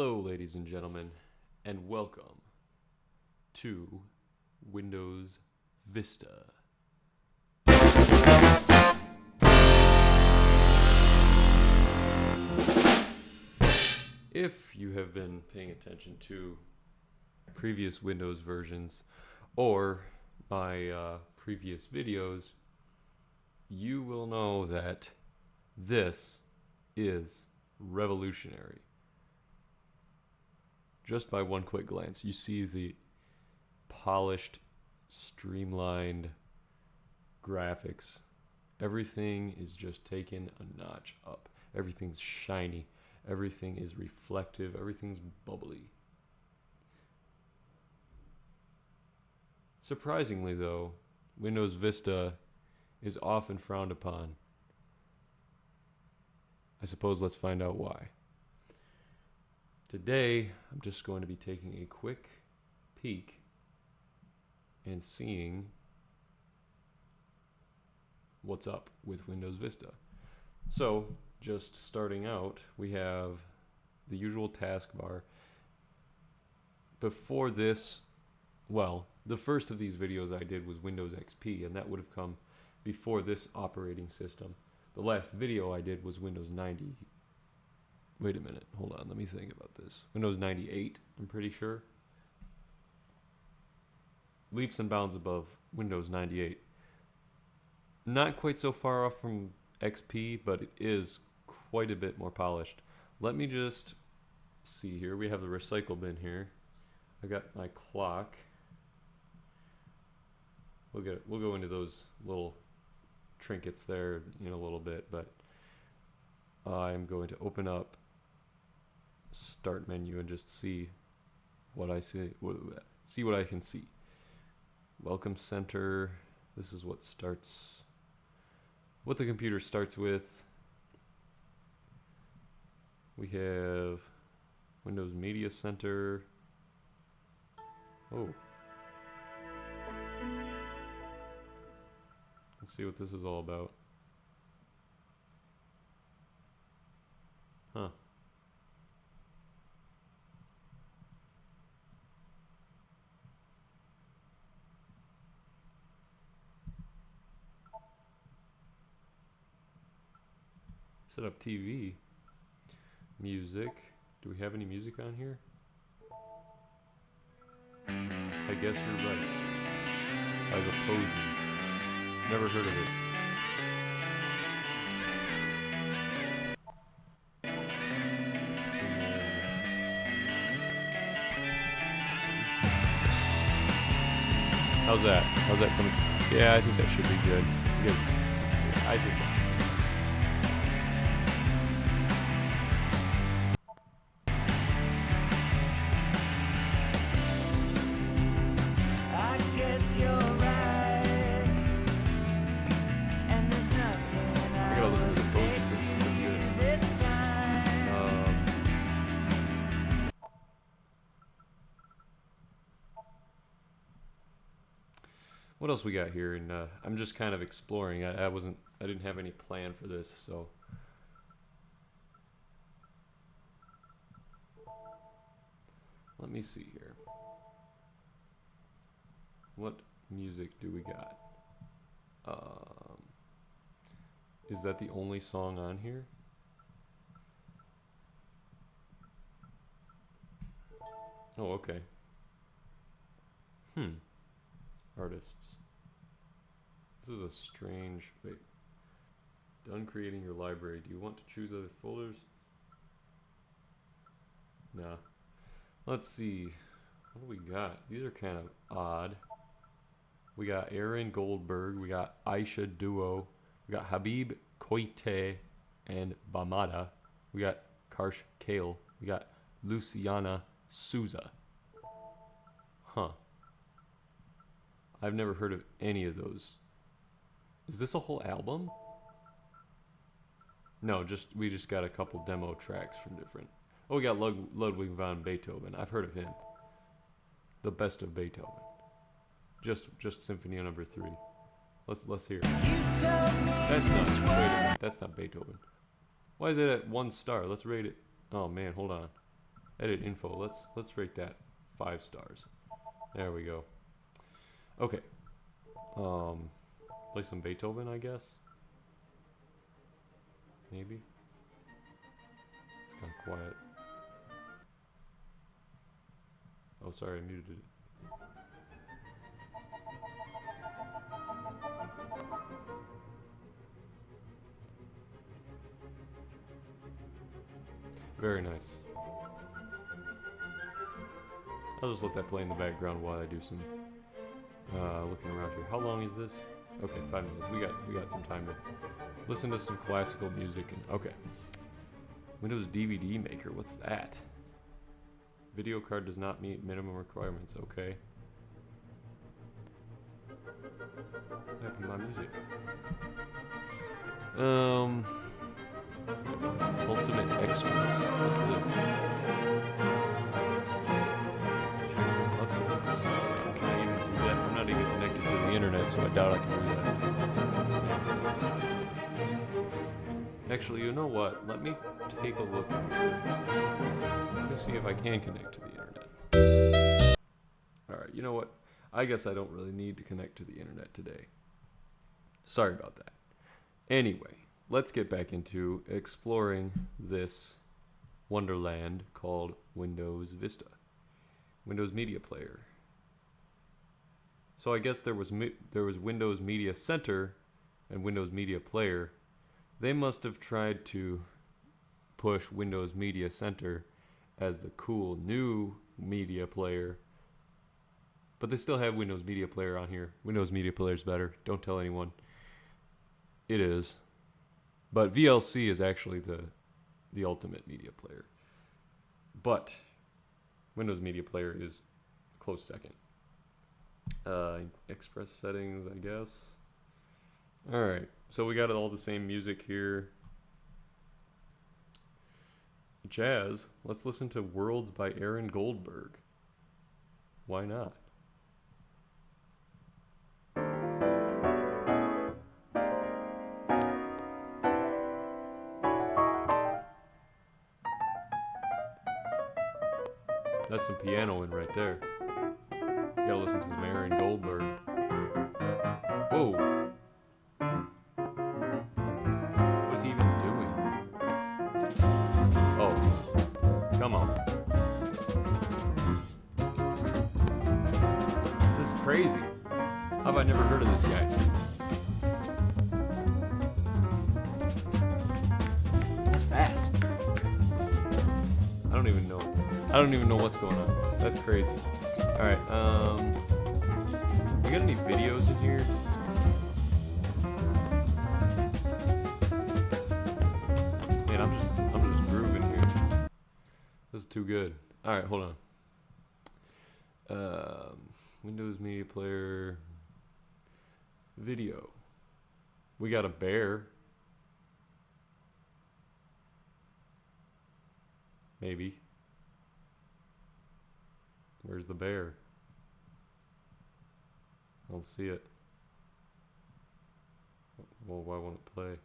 Hello, ladies and gentlemen, and welcome to Windows Vista. If you have been paying attention to previous Windows versions or my previous videos, you will know that this is revolutionary. Just by one quick glance, you see the polished, streamlined graphics. Everything is just taken a notch up. Everything's shiny. Everything is reflective. Everything's bubbly. Surprisingly, though, Windows Vista is often frowned upon. I suppose let's find out why. Today, I'm just going to be taking a quick peek and seeing what's up with Windows Vista. So, just starting out, we have the usual taskbar. Before this, well, the first of these videos I did was Windows XP, and that would have come before this operating system. The last video I did was Windows 90. Wait a minute, hold on, let me think about this. Windows 98, I'm pretty sure. Leaps and bounds above Windows 98. Not quite so far off from XP, but it is quite a bit more polished. Let me just see here. We have the recycle bin here. I got my clock. We'll go into those little trinkets there in a little bit, but I'm going to open up Start menu and just see what I see. See what I can see. Welcome Center. This is what starts. What the computer starts with. We have Windows Media Center. Oh. Let's see what this is all about. Huh. Set up TV. Music. Do we have any music on here? I guess you're right. By the Posies. Never heard of it. How's that? How's that coming? Yeah, I think that should be good. Good. I think that. What else we got here? And I'm just kind of exploring. I didn't have any plan for this, so. Let me see here. What music do we got? Is that the only song on here? Oh, okay. Artists. This is a strange. Wait. Done creating your library. Do you want to choose other folders? Nah. Let's see. What do we got? These are kind of odd. We got Aaron Goldberg. We got Aisha Duo. We got Habib Koite and Bamada. We got Karsh Kale. We got Luciana Souza. Huh. I've never heard of any of those. Is this a whole album? No, we just got a couple demo tracks from different. Oh, we got Ludwig van Beethoven. I've heard of him. The best of Beethoven. Just Symphony Number 3. Let's hear it. That's not. Wait a minute. That's not Beethoven. Why is it at 1 star? Let's rate it. Oh man, hold on. Edit info. Let's rate that 5 stars. There we go. Okay. Play some Beethoven, I guess. Maybe. It's kind of quiet. Oh, sorry, I muted it. Very nice. I'll just let that play in the background while I do some looking around here. How long is this? Okay, 5 minutes. We got some time to listen to some classical music. And okay. Windows DVD Maker. What's that? Video card does not meet minimum requirements. Okay. What happened to my music? Ultimate Extras. What's this? Updates. Can I even do that? I'm not even connected to the internet, so I doubt I can do that. Actually, you know what? Let me take a look here. Let me see if I can connect to the internet. Alright, you know what? I guess I don't really need to connect to the internet today. Sorry about that. Anyway, let's get back into exploring this wonderland called Windows Vista. Windows Media Player. So I guess there was Windows Media Center and Windows Media Player. They must have tried to push Windows Media Center as the cool new media player. But they still have Windows Media Player on here. Windows Media Player is better. Don't tell anyone. It is. But VLC is actually the ultimate media player. But Windows Media Player is a close second. Express settings, I guess. Alright, so we got all the same music here. Jazz. Let's listen to Worlds by Aaron Goldberg. Why not? That's some piano in right there. You gotta listen to some Aaron Goldberg. Whoa! What is he even doing? Oh, come on. This is crazy. How have I never heard of this guy? That's fast. I don't even know what's going on. That's crazy. Alright, we got any videos in here? Man, I'm just grooving here. This is too good. Alright, hold on. Windows Media Player video. We got a bear. Maybe. Where's the bear? I don't see it. Well, why won't it play?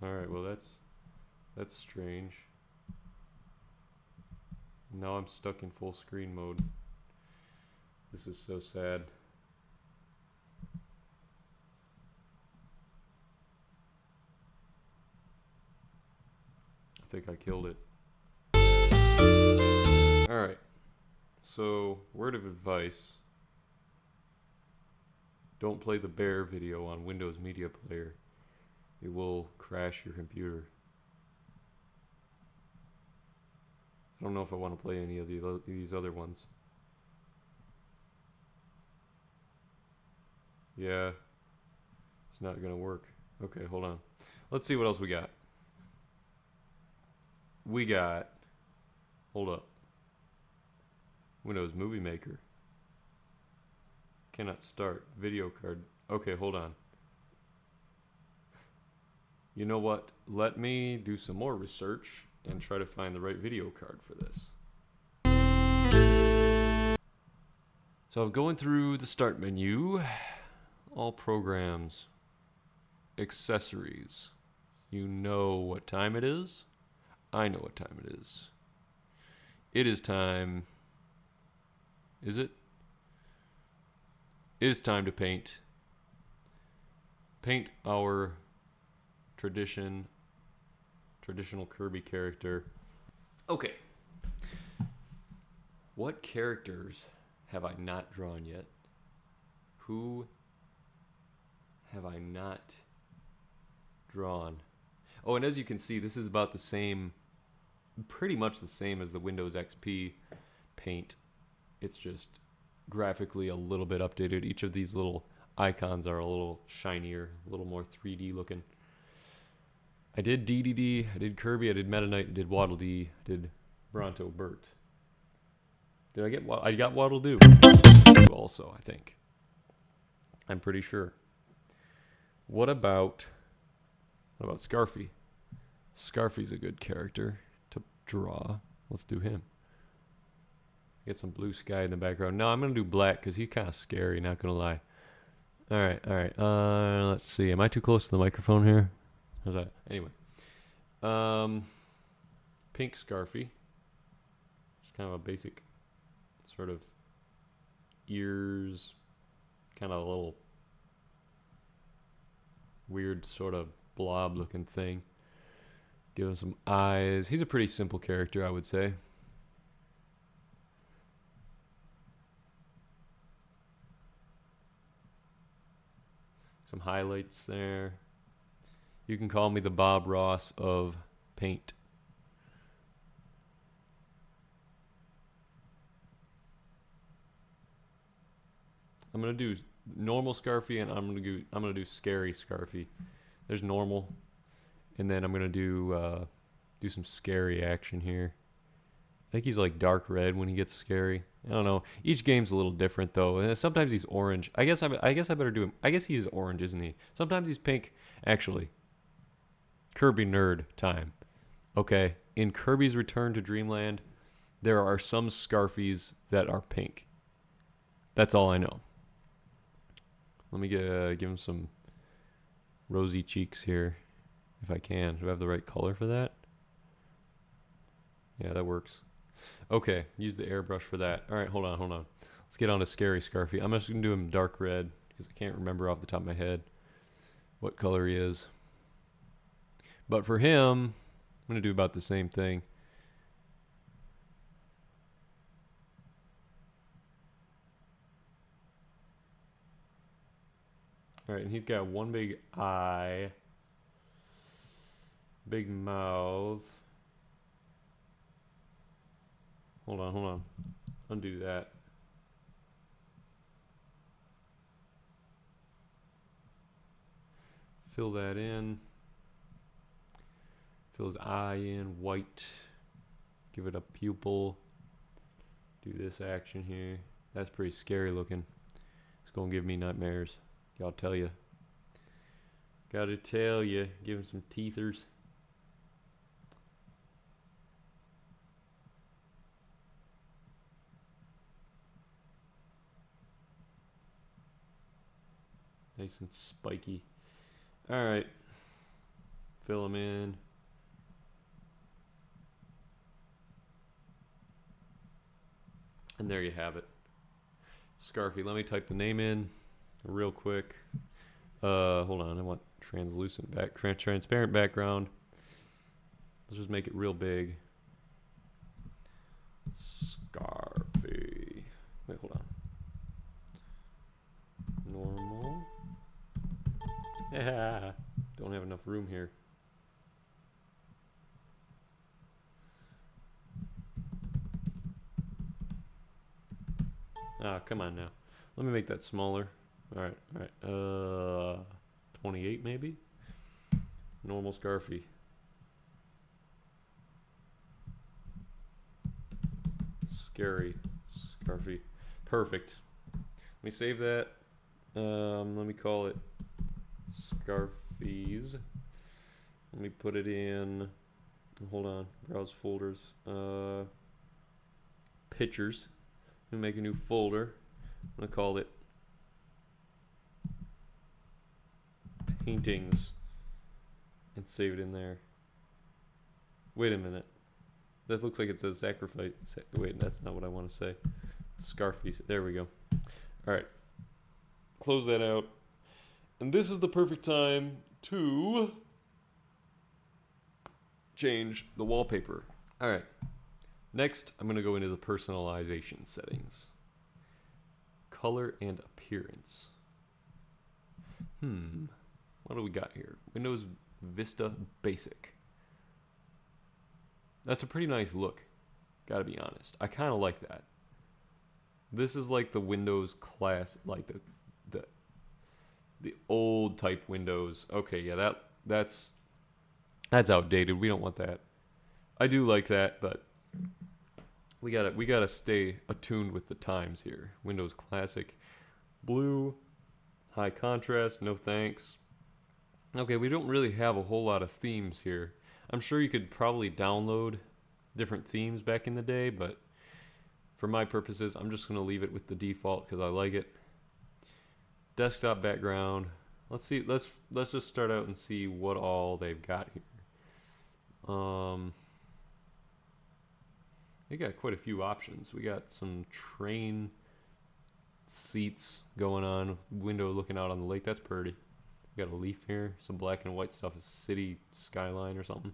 Alright, well that's strange. Now I'm stuck in full screen mode. This is so sad. I think I killed it. Alright, so word of advice: don't play the bear video on Windows Media Player. It will crash your computer. I don't know if I want to play any of these other ones. Yeah, it's not gonna work. Okay, hold on. Let's see what else we got. We got, hold up, Windows Movie Maker. Cannot start. Video card. Okay, hold on. You know what? Let me do some more research and try to find the right video card for this. So I'm going through the start menu. All programs. Accessories. You know what time it is? I know what time it is. It is time. Is it? It is time to paint. Paint our traditional Kirby character. Okay. What characters have I not drawn yet? Who have I not drawn? Oh, and as you can see, this is about the same, pretty much the same as the Windows XP paint. It's just graphically a little bit updated. Each of these little icons are a little shinier, a little more 3D looking. I did DDD, I did Kirby, I did Meta Knight, I did Waddle Dee, I did Bronto Burt. Did I get I got Waddle Doo also, I think. I'm pretty sure. What about Scarfy? Scarfy's a good character to draw. Let's do him. Get some blue sky in the background. No, I'm going to do black because he's kind of scary, not going to lie. All right. Let's see. Am I too close to the microphone here? How's that? Anyway. Pink Scarfy. Just kind of a basic sort of ears, kind of a little weird sort of blob looking thing. Give him some eyes. He's a pretty simple character, I would say. Some highlights there. You can call me the Bob Ross of paint. I'm gonna do normal Scarfy, and I'm gonna do scary Scarfy. There's normal, and then I'm gonna do some scary action here. I think he's like dark red when he gets scary. I don't know. Each game's a little different though. Sometimes he's orange. I guess I better do him. I guess he's orange, isn't he? Sometimes he's pink. Actually, Kirby nerd time. Okay, in Kirby's Return to Dreamland, there are some Scarfies that are pink. That's all I know. Let me give him some rosy cheeks here, if I can. Do I have the right color for that? Yeah, that works. Okay, use the airbrush for that. All right, hold on. Let's get on to Scary Scarfy. I'm just going to do him dark red, because I can't remember off the top of my head what color he is. But for him, I'm going to do about the same thing. All right, and he's got one big eye, big mouth. Hold on. Undo that. Fill that in. Fill his eye in, white. Give it a pupil. Do this action here. That's pretty scary looking. It's gonna give me nightmares. Gotta tell you. Give him some teethers. Nice and spiky. Alright. Fill them in. And there you have it. Scarfy. Let me type the name in real quick. Hold on. I want translucent transparent background. Let's just make it real big. Scarfy. Wait, hold on. Normal. Yeah. Don't have enough room here. Ah, come on now. Let me make that smaller. All right. 28 maybe? Normal Scarfy. Scary Scarfy. Perfect. Let me save that. Let me call it Scarfies. Let me put it in. Hold on. Browse folders. Pictures. Let me make a new folder. I'm gonna call it paintings and save it in there. Wait a minute. That looks like it says sacrifice. Wait, that's not what I want to say. Scarfy. There we go. All right. Close that out. And this is the perfect time to change the wallpaper. All right. Next, I'm going to go into the personalization settings. Color and appearance. What do we got here? Windows Vista Basic. That's a pretty nice look. Gotta be honest. I kind of like that. This is like the Windows class, like the old type Windows. Okay, yeah, that's outdated. We don't want that. I do like that, but we gotta stay attuned with the times here. Windows Classic, blue, high contrast, no thanks. Okay, we don't really have a whole lot of themes here. I'm sure you could probably download different themes back in the day, but for my purposes, I'm just gonna leave it with the default because I like it. Desktop background. Let's see. Let's just start out and see what all they've got here. They got quite a few options. We got some train seats going on. Window looking out on the lake. That's pretty. We got a leaf here. Some black and white stuff. A city skyline or something.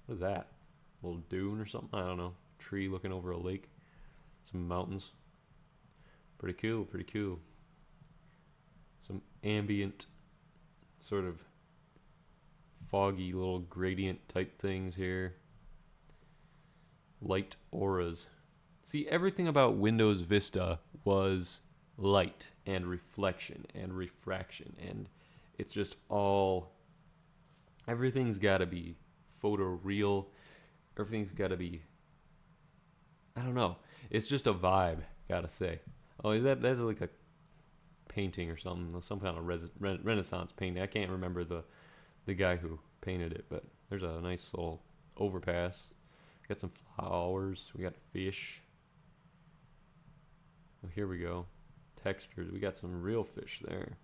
What is that? A little dune or something? I don't know. Tree looking over a lake. Some mountains. Pretty cool. Pretty cool. Some ambient, sort of foggy little gradient type things here. Light auras. See, everything about Windows Vista was light and reflection and refraction, and it's just all, everything's got to be photoreal. Everything's got to be, I don't know. It's just a vibe, gotta say. Oh, that's like a painting or something, some kind of Renaissance painting. I can't remember the guy who painted it, but there's a nice little overpass. Got some flowers. We got fish. Oh, here we go. Textures. We got some real fish there.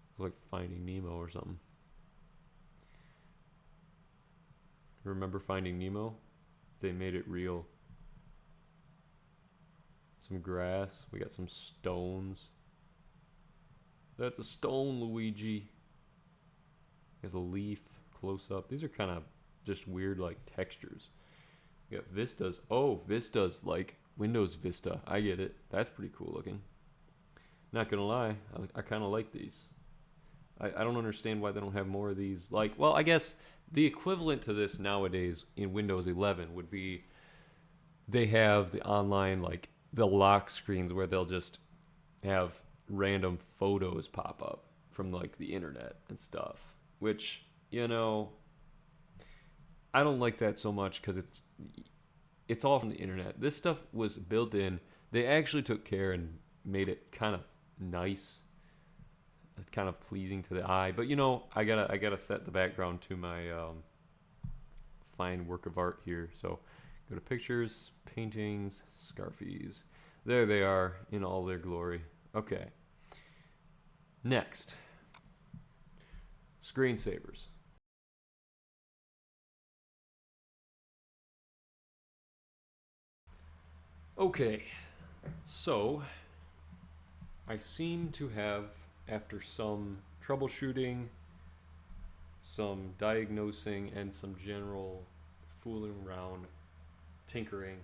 It's like Finding Nemo or something. Remember Finding Nemo? They made it real. Some grass. We got some stones. That's a stone, Luigi. There's a leaf close up. These are kind of just weird, like, textures. We got vistas. Oh, vistas like Windows Vista. I get it. That's pretty cool looking. Not gonna lie, I kind of like these. I don't understand why they don't have more of these. Like, well, I guess the equivalent to this nowadays in Windows 11 would be they have the online, like, the lock screens where they'll just have random photos pop up from, like, the internet and stuff, which, you know, I don't like that so much because it's all from the internet. This stuff was built in. They actually took care and made it kind of nice, kind of pleasing to the eye. But, you know, I gotta set the background to my fine work of art here. So go to pictures, paintings, Scarfies. There they are in all their glory. Okay. Next, ScreenSavers. Okay, so I seem to have, after some troubleshooting, some diagnosing, and some general fooling around, tinkering,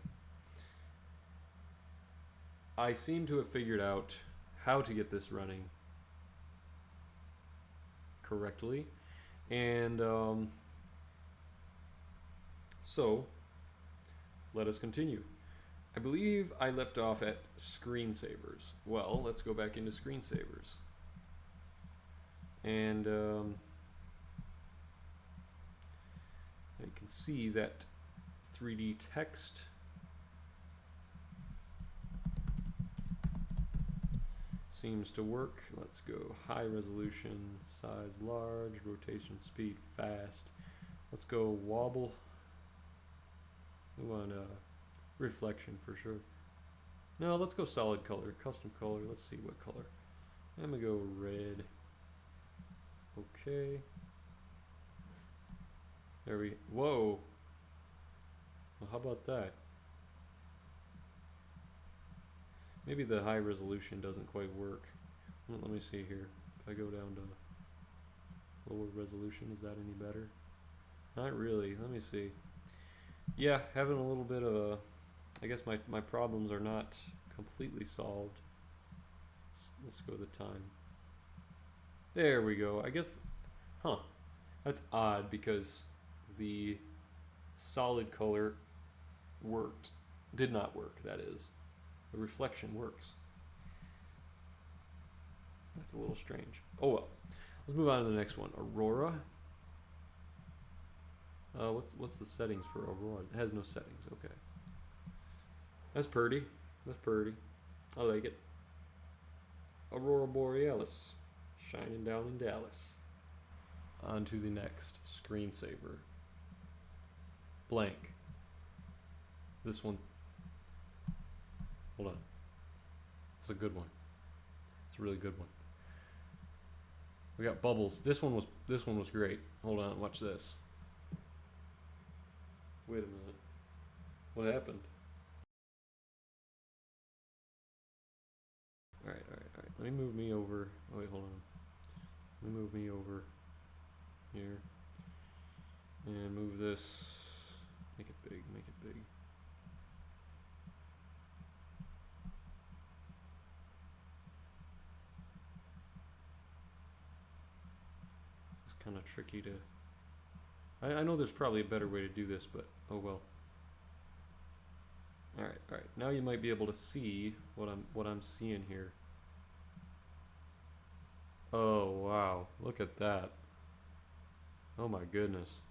I seem to have figured out how to get this running correctly. And so let us continue. I believe I left off at ScreenSavers. Well, let's go back into ScreenSavers. And you can see that 3D text seems to work. Let's go high resolution, size large, rotation speed fast. Let's go wobble. We want reflection for sure. No, let's go solid color, custom color. Let's see what color. I'm gonna go red. Okay. There we, whoa. Well, how about that? Maybe the high resolution doesn't quite work. Well, let me see here. If I go down to lower resolution, is that any better? Not really. Let me see. Yeah, having a little bit of a, I guess my problems are not completely solved. Let's go the time. There we go. I guess, huh. That's odd because the solid color worked. Did not work, that is. The reflection works. That's a little strange. Oh well. Let's move on to the next one. Aurora. What's the settings for Aurora? It has no settings. Okay. That's pretty. That's pretty. I like it. Aurora Borealis, shining down in Dallas. On to the next screensaver. Blank. This one. Hold on. It's a good one. It's a really good one. We got bubbles. This one was great. Hold on, watch this. Wait a minute. What happened? Alright. Let me move me over. Oh wait, hold on. Let me move me over here. And move this. Make it big, make it big. It's kind of tricky to... I know there's probably a better way to do this, but oh well. Alright. Now you might be able to see what I'm seeing here. Oh wow, look at that. Oh my goodness.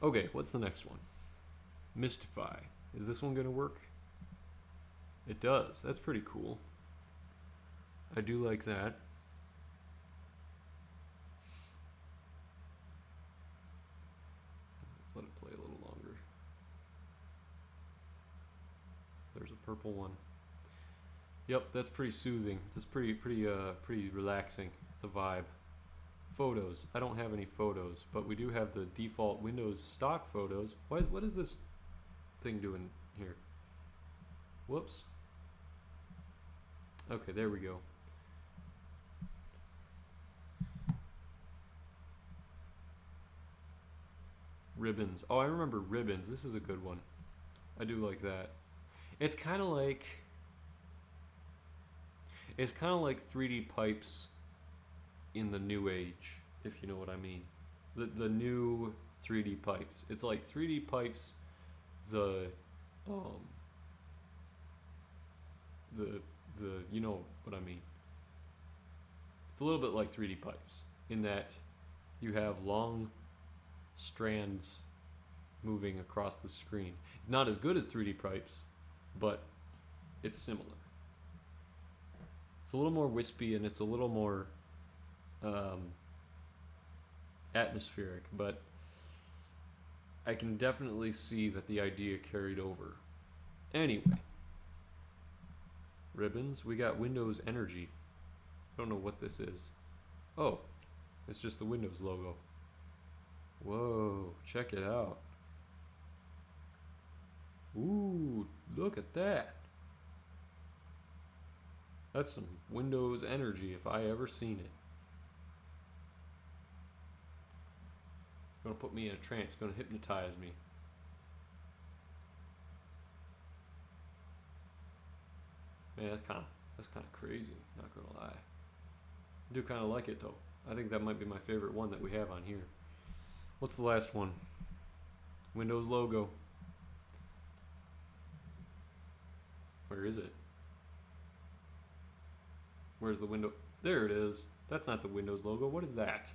Okay, what's the next one? Mystify. Is this one gonna work? It does. That's pretty cool. I do like that. Let's let it play a little longer. There's a purple one. Yep, that's pretty soothing. It's pretty relaxing. It's a vibe. Photos. I don't have any photos, but we do have the default Windows stock photos. What is this thing doing here? Whoops. Okay, there we go. Ribbons. Oh, I remember ribbons. This is a good one. I do like that. It's kind of like 3D pipes in the new age, if you know what I mean. The new 3D pipes. It's like 3D pipes, the you know what I mean. It's a little bit like 3D pipes in that you have long strands moving across the screen. It's not as good as 3D pipes, but it's similar. It's a little more wispy and it's a little more atmospheric, but I can definitely see that the idea carried over. Anyway, ribbons. We got Windows Energy. I don't know what this is. Oh, it's just the Windows logo. Whoa, check it out. Ooh, look at that. That's some Windows Energy if I ever seen it. Gonna put me in a trance, gonna hypnotize me. Man, that's kind of crazy, not gonna lie. I do kind of like it though. I think that might be my favorite one that we have on here. What's the last one? Windows logo. Where is it? Where's the window? There it is. That's not the Windows logo. What is that?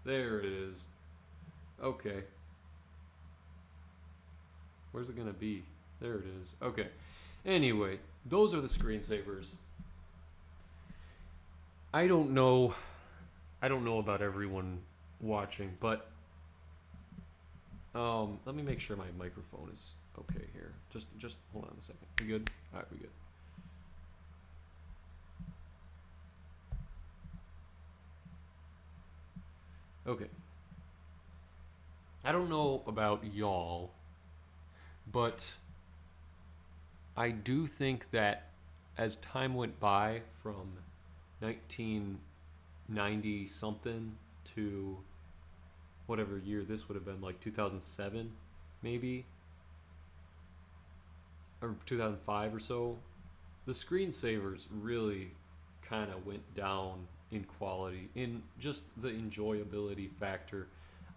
There it is. Okay. Where's it gonna be? There it is. Okay. Anyway, those are the screensavers. I don't know about everyone watching, but let me make sure my microphone is okay here. Just hold on a second. We good? All right, we good. Okay. I don't know about y'all, but I do think that as time went by from 1990 something to whatever year this would have been, like 2007 maybe, or 2005 or so, the screensavers really kind of went down in quality, in just the enjoyability factor.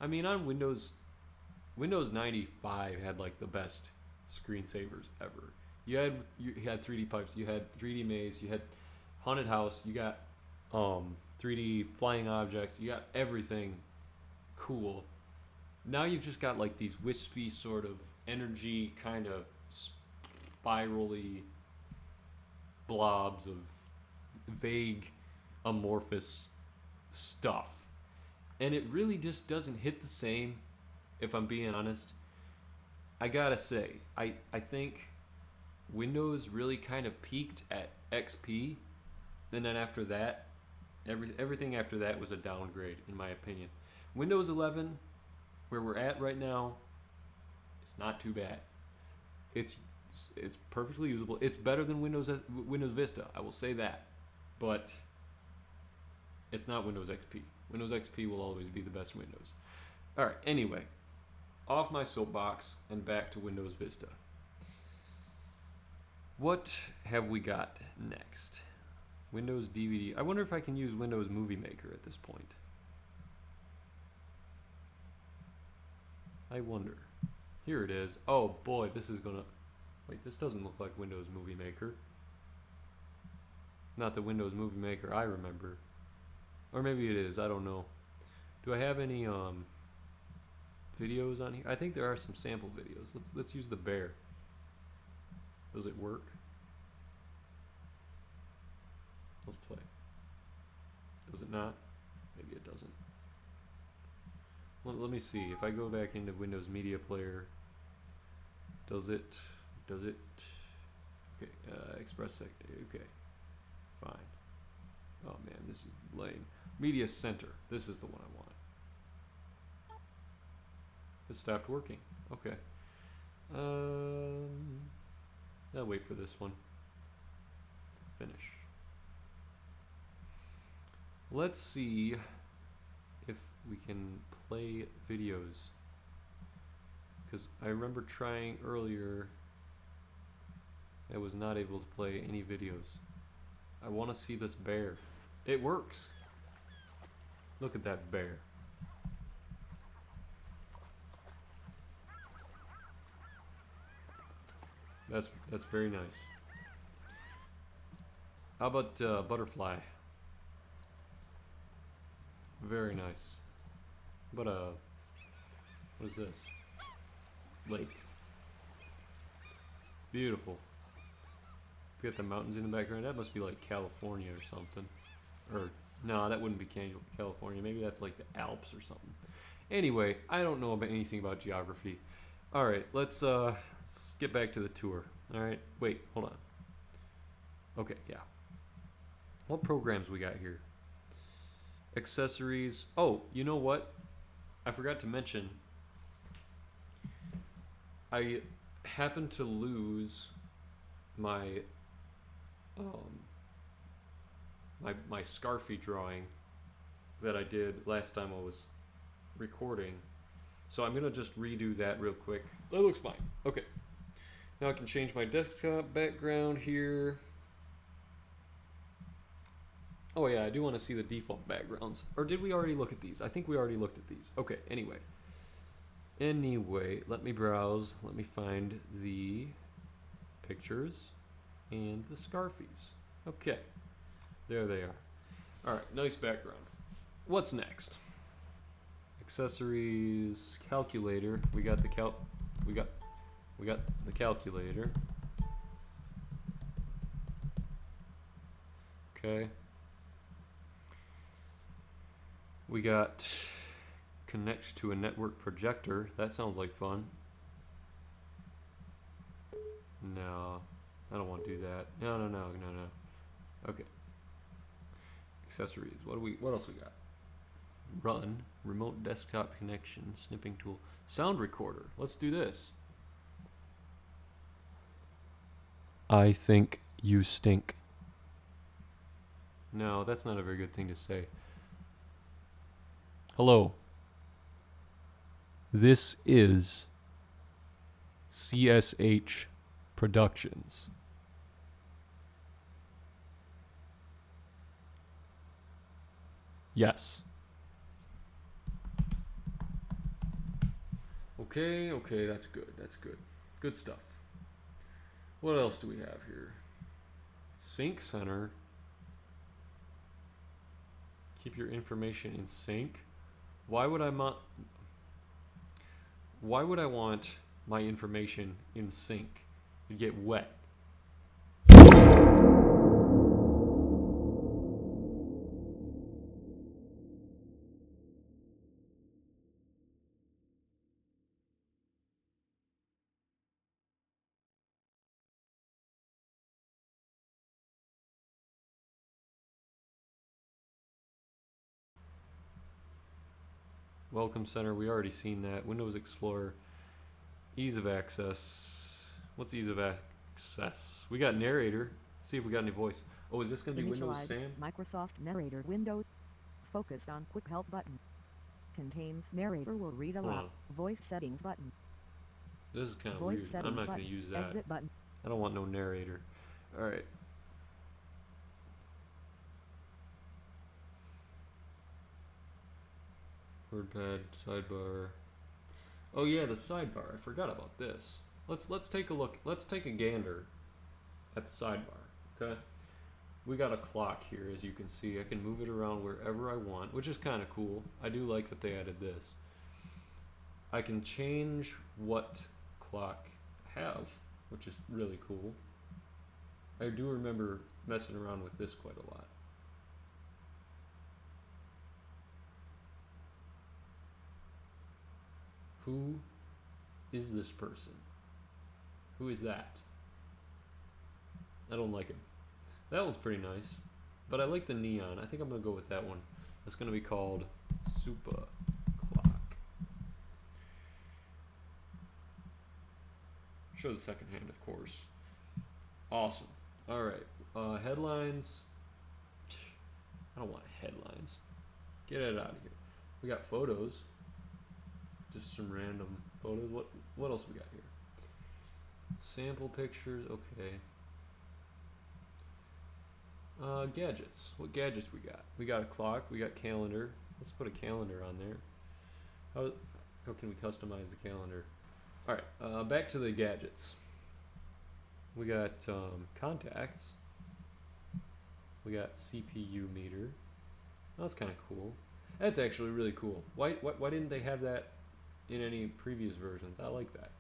I mean, on Windows 95 had like the best screensavers ever. You had 3D pipes, you had 3D maze, you had haunted house, you got 3D flying objects, you got everything cool. Now you've just got like these wispy sort of energy kind of spirally blobs of vague amorphous stuff. And it really just doesn't hit the same, if I'm being honest. I gotta say, I think Windows really kind of peaked at XP, and then after that, everything after that was a downgrade, in my opinion. Windows 11, where we're at right now, it's not too bad. It's perfectly usable. It's better than Windows Vista, I will say that, but it's not Windows XP. Windows XP will always be the best Windows. All right. Anyway, off my soapbox and back to Windows Vista. What have we got next? Windows DVD. I wonder if I can use Windows Movie Maker at this point. I wonder. Here it is. Oh boy, this is gonna... Wait, this doesn't look like Windows Movie Maker. Not the Windows Movie Maker I remember. Or maybe it is, I don't know. Do I have any videos on here? I think there are some sample videos. Let's use the bear. Does it work? Let's play. Does it not? Maybe it doesn't. Let me see. If I go back into Windows Media Player, does it? Okay, Express Sec. Okay, fine. Oh man, this is lame. Media Center. This is the one I want. It stopped working. Okay. I'll wait for this one. Finish. Let's see if we can play videos. Because I remember trying earlier, I was not able to play any videos. I want to see this bear. It works. Look at that bear. That's very nice. How about butterfly? Very nice. But what is this? Lake. Beautiful. You got the mountains in the background. That must be like California or something. Or no, that wouldn't be California. Maybe that's like the Alps or something. Anyway, I don't know about anything about geography. All right, let's get back to the tour. All right, wait, hold on. Okay, yeah. What programs we got here? Accessories. Oh, you know what? I forgot to mention. I happened to lose my my Scarfy drawing that I did last time I was recording. So I'm gonna just redo that real quick. That looks fine. Okay. Now I can change my desktop background here. Oh yeah, I do want to see the default backgrounds. Or did we already look at these? I think we already looked at these. Okay, anyway. Anyway, let me browse. Let me find the pictures and the Scarfies. Okay. There they are. Alright, nice background. What's next? Accessories, calculator. We got the we got the calculator. Okay. We got connect to a network projector. That sounds like fun. No, I don't want to do that. No. Okay. Accessories. What else we got? Run. Remote desktop connection. Snipping tool. Sound recorder. Let's do this. I think you stink. No, that's not a very good thing to say. Hello. This is CSH Productions. Yes. Okay, that's good. That's good. Good stuff. What else do we have here? Sync Center. Keep your information in sync. Why would I want my information in sync? It'd get wet. Welcome Center, we already seen that. Windows Explorer. Ease of access. What's ease of access? We got narrator. Let's see if we got any voice. Oh, is this going to be Windows Sam? Microsoft Narrator Windows. Focused on Quick Help button. Contains narrator will read aloud. Voice settings button. This is kind of weird. I'm not going to use that. Exit button. I don't want no narrator. Alright. WordPad, sidebar. Oh yeah, the sidebar. I forgot about this. Let's take a look. Let's take a gander at the sidebar. Okay. We got a clock here, as you can see. I can move it around wherever I want, which is kind of cool. I do like that they added this. I can change what clock I have, which is really cool. I do remember messing around with this quite a lot. Who is this person? Who is that? I don't like him. That one's pretty nice, but I like the neon. I think I'm gonna go with that one. That's gonna be called Super Clock. Show the second hand, of course. Awesome. All right. Headlines. I don't want headlines. Get it out of here. We got photos. Just some random photos. What else we got here? Sample pictures. Okay. Gadgets. What gadgets we got? We got a clock. We got calendar. Let's put a calendar on there. How can we customize the calendar? All right. Back to the gadgets. We got contacts. We got CPU meter. That's kind of cool. That's actually really cool. Why didn't they have that in any previous versions? I like that.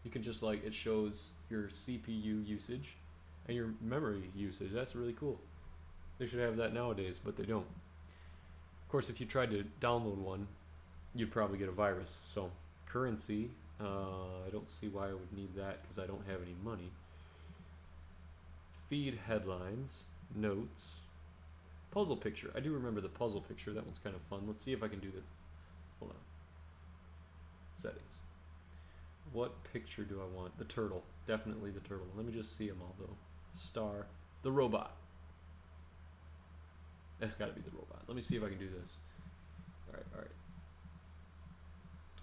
You can just it shows your CPU usage and your memory usage. That's really cool. They should have that nowadays, but they don't. Of course, if you tried to download one, you'd probably get a virus. So, currency, I don't see why I would need that because I don't have any money. Feed headlines, notes, puzzle picture. I do remember the puzzle picture. That one's kind of fun. Let's see if I can do this. Hold on. Settings. What picture do I want? The turtle. Definitely the turtle. Let me just see them all though. Star. The robot. That's got to be the robot. Let me see if I can do this. Alright.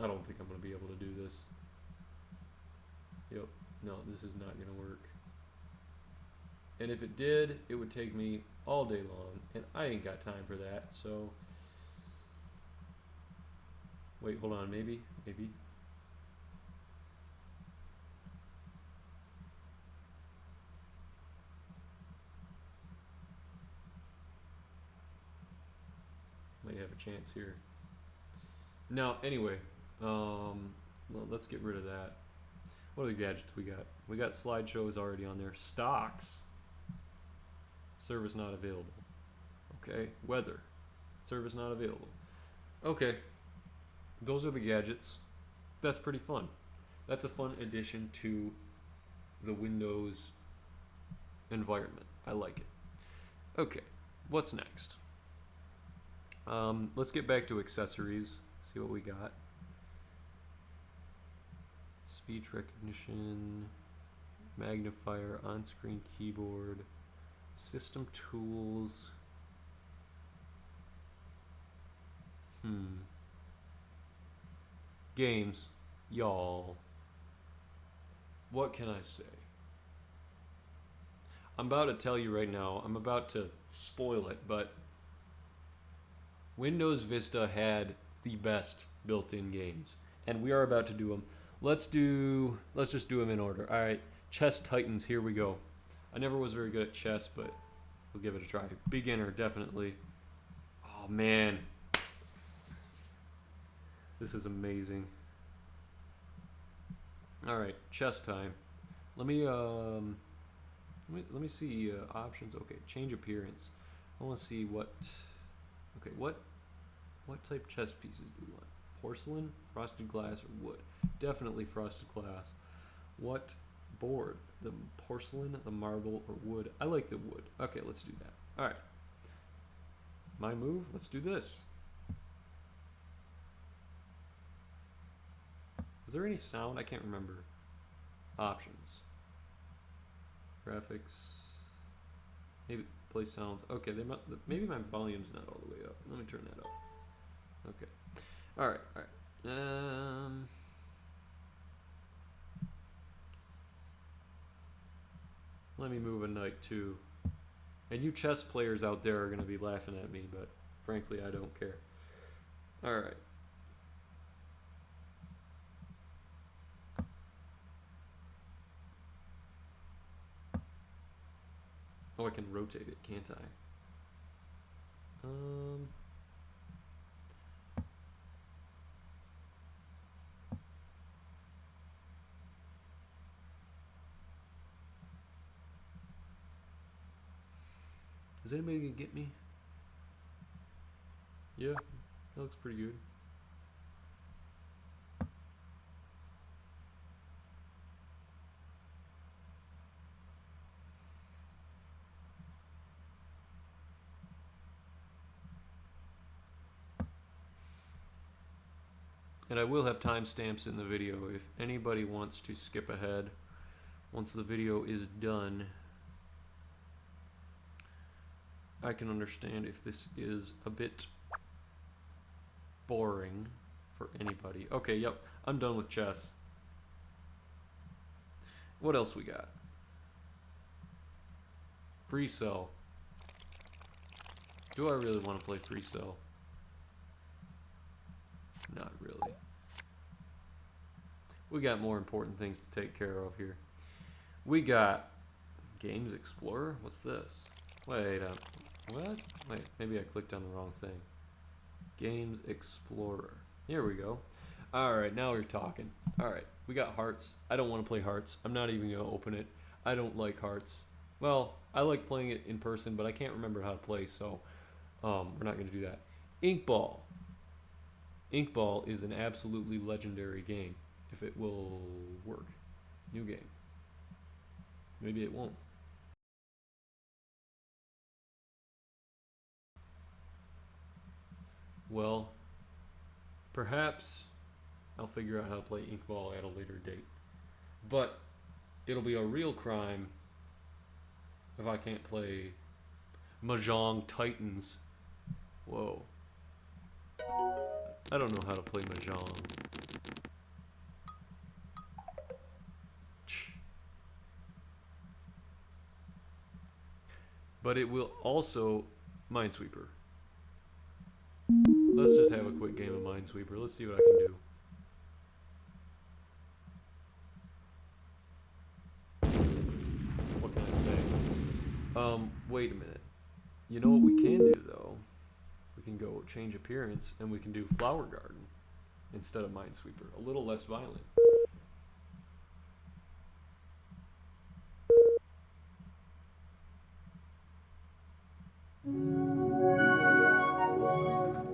I don't think I'm going to be able to do this. Yep. No, this is not going to work. And if it did, it would take me all day long. And I ain't got time for that, so... Wait, hold on. Maybe. Might have a chance here. Now, anyway, well, let's get rid of that. What other gadgets we got? We got slideshows already on there. Stocks. Service not available. Okay. Weather. Service not available. Okay. Those are the gadgets. That's pretty fun. That's a fun addition to the Windows environment. I like it. Okay. What's next? Let's get back to accessories. See what we got. Speech recognition, magnifier, on-screen keyboard, system tools. Games, y'all. What can I say? I'm about to tell you right now, I'm about to spoil it, but Windows Vista had the best built-in games, and we are about to do them. Let's just do them in order. All right, Chess Titans, here we go. I never was very good at chess, but we'll give it a try. Beginner, definitely. Oh man, this is amazing. All right, chess time. Let me see options. Okay, change appearance. I want to see what. Okay, what type chess pieces do we want? Porcelain, frosted glass, or wood? Definitely frosted glass. What board? The porcelain, the marble, or wood? I like the wood. Okay, let's do that. All right. My move. Let's do this. Is there any sound? I can't remember. Options. Graphics. Maybe play sounds. Okay, maybe my volume's not all the way up. Let me turn that up. Okay. All right. Let me move a knight too. And you chess players out there are going to be laughing at me, but frankly, I don't care. All right. Oh, I can rotate it, can't I? Is anybody gonna get me? Yeah, that looks pretty good. And I will have timestamps in the video if anybody wants to skip ahead once the video is done. I can understand if this is a bit boring for anybody. Okay, yep, I'm done with chess. What else we got? Free cell. Do I really want to play free cell? Not really. We got more important things to take care of here. We got Games Explorer. What's this? Wait, what? Wait, maybe I clicked on the wrong thing. Games Explorer. Here we go. Alright, now we're talking. Alright, we got Hearts. I don't want to play Hearts. I'm not even going to open it. I don't like Hearts. Well, I like playing it in person, but I can't remember how to play, so we're not going to do that. Inkball. Inkball is an absolutely legendary game, if it will work. New game. Maybe it won't. Well, perhaps I'll figure out how to play Inkball at a later date. But it'll be a real crime if I can't play Mahjong Titans. Whoa. I don't know how to play Mahjong. But it will also Minesweeper. Let's just have a quick game of Minesweeper. Let's see what I can do. What can I say? Wait a minute. You know what we can do though? We can go change appearance and we can do Flower Garden instead of Minesweeper. A little less violent.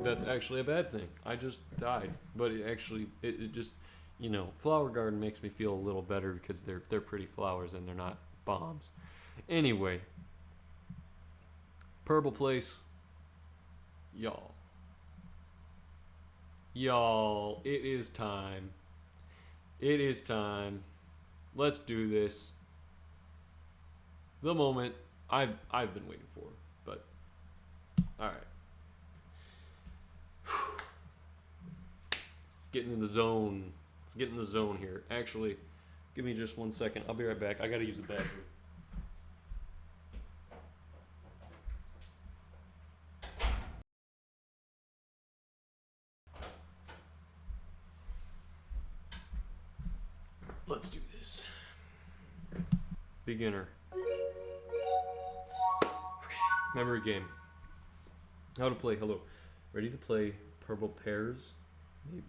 That's actually a bad thing. I just died, but it just, you know, Flower Garden makes me feel a little better because they're pretty flowers and they're not bombs. Anyway, Purble Place, y'all. Y'all, it is time. It is time. Let's do this. The moment I've been waiting for, but all right. Getting in the zone. Let's get in the zone here. Actually, give me just 1 second. I'll be right back. I gotta use the bathroom. Let's do this. Beginner. Okay. Memory game. How to play. Hello. Ready to play Purble Pairs? Maybe.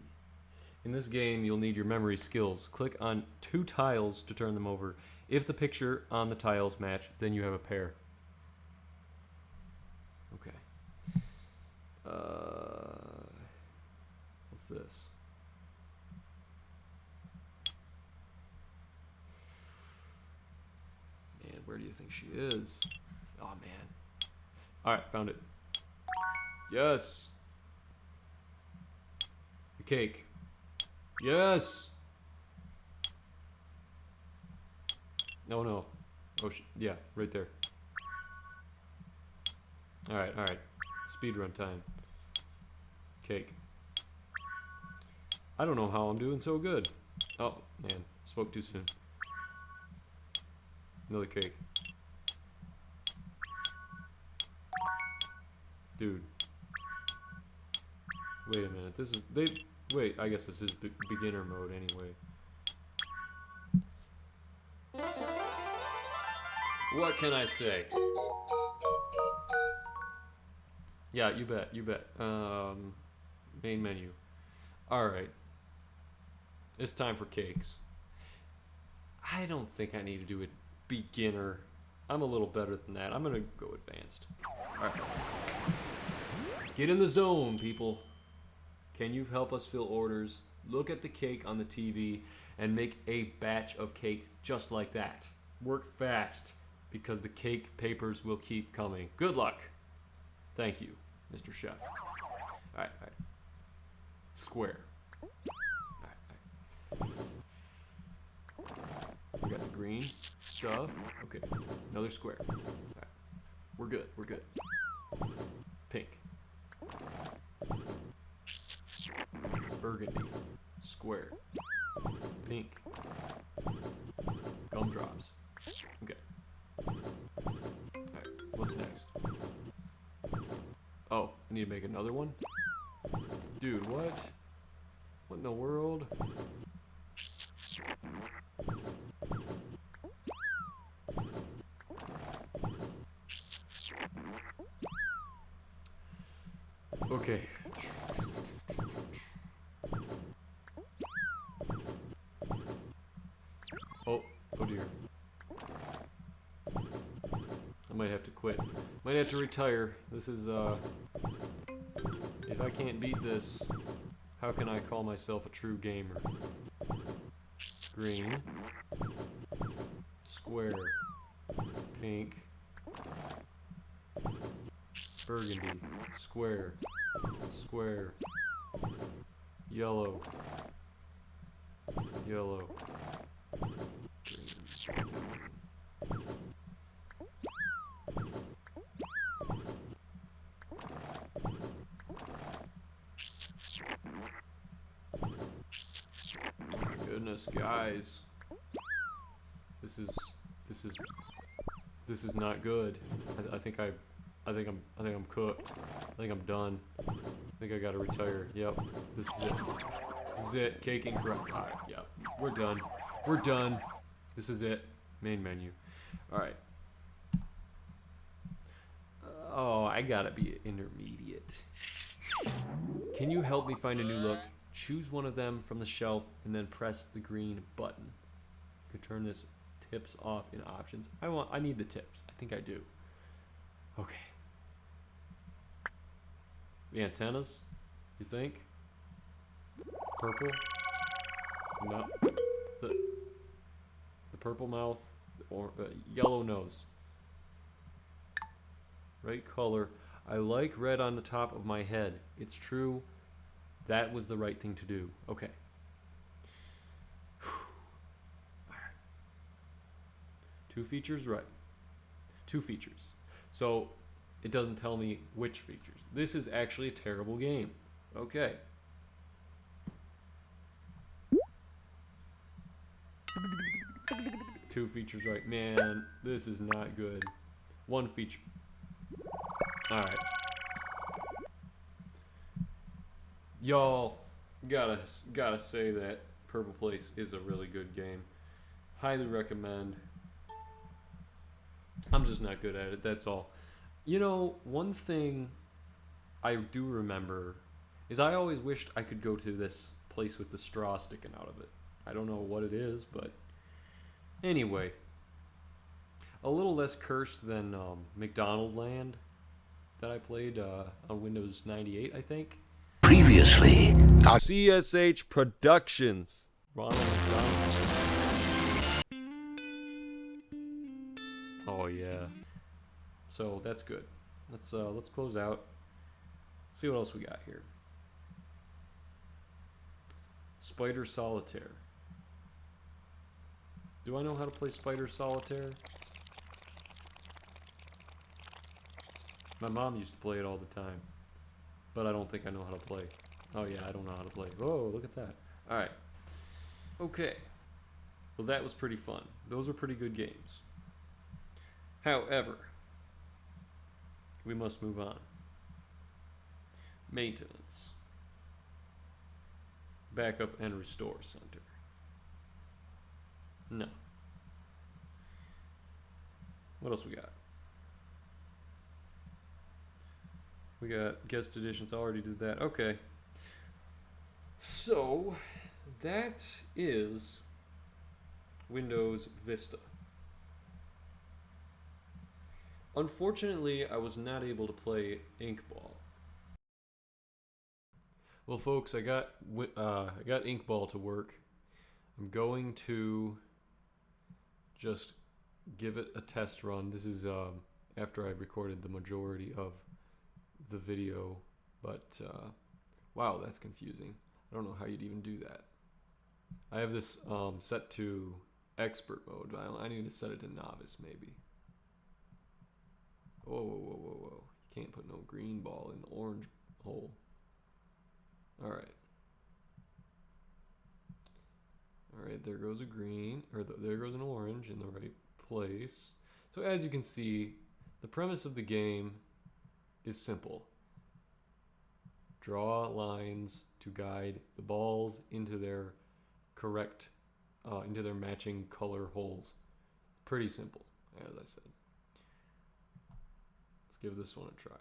In this game, you'll need your memory skills. Click on 2 tiles to turn them over. If the picture on the tiles match, then you have a pair. Okay. What's this? Man, where do you think she is? Oh, man. Alright, found it. Yes! The cake. Yes! No, no. Oh, yeah, right there. Alright, alright. Speedrun time. Cake. I don't know how I'm doing so good. Oh, man. Spoke too soon. Another cake. Dude. Wait a minute. This is... Wait, I guess this is beginner mode anyway. What can I say? Yeah, you bet, you bet. Main menu. Alright. It's time for cakes. I don't think I need to do it beginner. I'm a little better than that. I'm gonna go advanced. Alright. Get in the zone, people. Can you help us fill orders? Look at the cake on the TV and make a batch of cakes just like that. Work fast, because the cake papers will keep coming. Good luck. Thank you, Mr. Chef. Alright, alright. Square. Alright, alright. We got the green stuff. Okay, another square. Alright. We're good, we're good. Pink. Burgundy. Square. Pink. Gumdrops. Okay. Alright, what's next? Oh, I need to make another one? Dude, what? What in the world? Okay. Oh dear. I might have to quit. Might have to retire. This is, if I can't beat this, how can I call myself a true gamer? Green. Square. Pink. Burgundy. Square. Square. Yellow. Yellow. Green. Goodness, guys, this is not good. I think I'm cooked. I think I'm done. I think I gotta retire. Yep, this is it. This is it. Cake and crust. Alright, yep, we're done. We're done. This is it. Main menu. Alright. Oh, I gotta be intermediate. Can you help me find a new look? Choose one of them from the shelf and then press the green button. You can turn this tips off in options. I need the tips. I think I do. Okay. The antennas, you think? Purple? No. The purple mouth or yellow nose. Right color. I like red on the top of my head. It's true. That was the right thing to do. Okay. Two features, right. Two features. So it doesn't tell me which features. This is actually a terrible game. Okay. Two features, right. Man, this is not good. One feature. Alright. Y'all, gotta say that Purble Place is a really good game. Highly recommend. I'm just not good at it, that's all. You know, one thing I do remember is I always wished I could go to this place with the straw sticking out of it. I don't know what it is, but anyway. A little less cursed than McDonald Land that I played on Windows 98, I think. Previously, CSH Productions. Ronald McDonald. Oh yeah. So that's good. Let's close out. See what else we got here. Spider Solitaire. Do I know how to play Spider Solitaire? My mom used to play it all the time. But I don't think I know how to play. Oh yeah, I don't know how to play. Whoa, look at that. Alright. Okay. Well, that was pretty fun. Those are pretty good games. However, we must move on. Maintenance. Backup and Restore Center. No. What else we got? We got guest editions. I already did that. Okay. So, that is Windows Vista. Unfortunately, I was not able to play Inkball. Well, folks, I got Inkball to work. I'm going to just give it a test run. This is after I recorded the majority of the video, but wow, that's confusing. I don't know how you'd even do that. I have this set to expert mode. I need to set it to novice, maybe. Whoa, whoa, whoa, whoa, whoa. You can't put no green ball in the orange hole. Alright. Alright, there goes a green, or there goes an orange in the right place. So as you can see, the premise of the game is simple. Draw lines to guide the balls into their correct, into their matching color holes. Pretty simple, as I said. Let's give this one a try.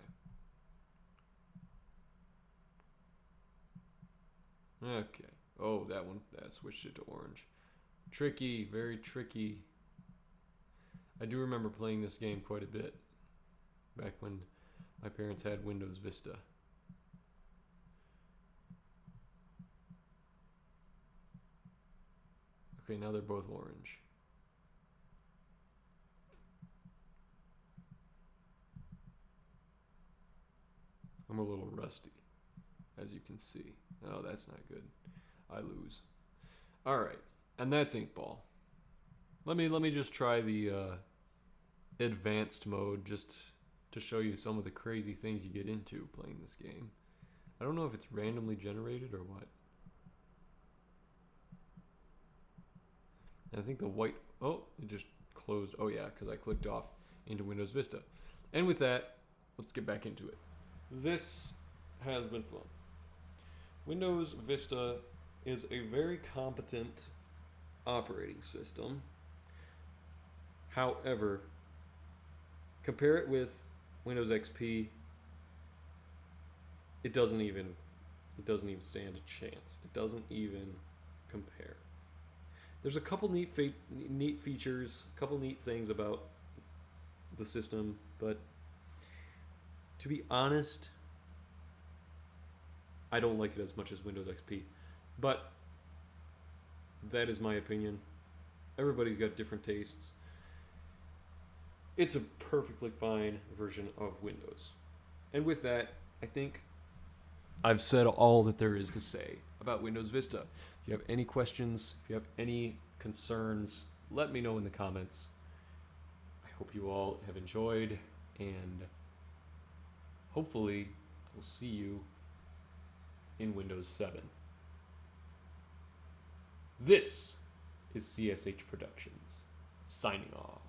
Okay. Oh, that switched it to orange. Tricky, very tricky. I do remember playing this game quite a bit back when my parents had Windows Vista. Okay, now they're both orange. I'm a little rusty, as you can see. Oh, that's not good. I lose. All right, and that's Inkball. Let me just try the advanced mode just to show you some of the crazy things you get into playing this game. I don't know if it's randomly generated or what. And I think the white, oh, it just closed. Oh yeah, because I clicked off into Windows Vista. And with that, let's get back into it. This has been fun. Windows Vista is a very competent operating system. However, compare it with Windows XP, it doesn't even stand a chance. It doesn't even compare. There's a couple neat features, a couple neat things about the system, but to be honest, I don't like it as much as Windows XP. But that is my opinion. Everybody's got different tastes. It's a perfectly fine version of Windows. And with that, I think I've said all that there is to say about Windows Vista. If you have any questions, if you have any concerns, let me know in the comments. I hope you all have enjoyed, and hopefully I will see you in Windows 7. This is CSH Productions, signing off.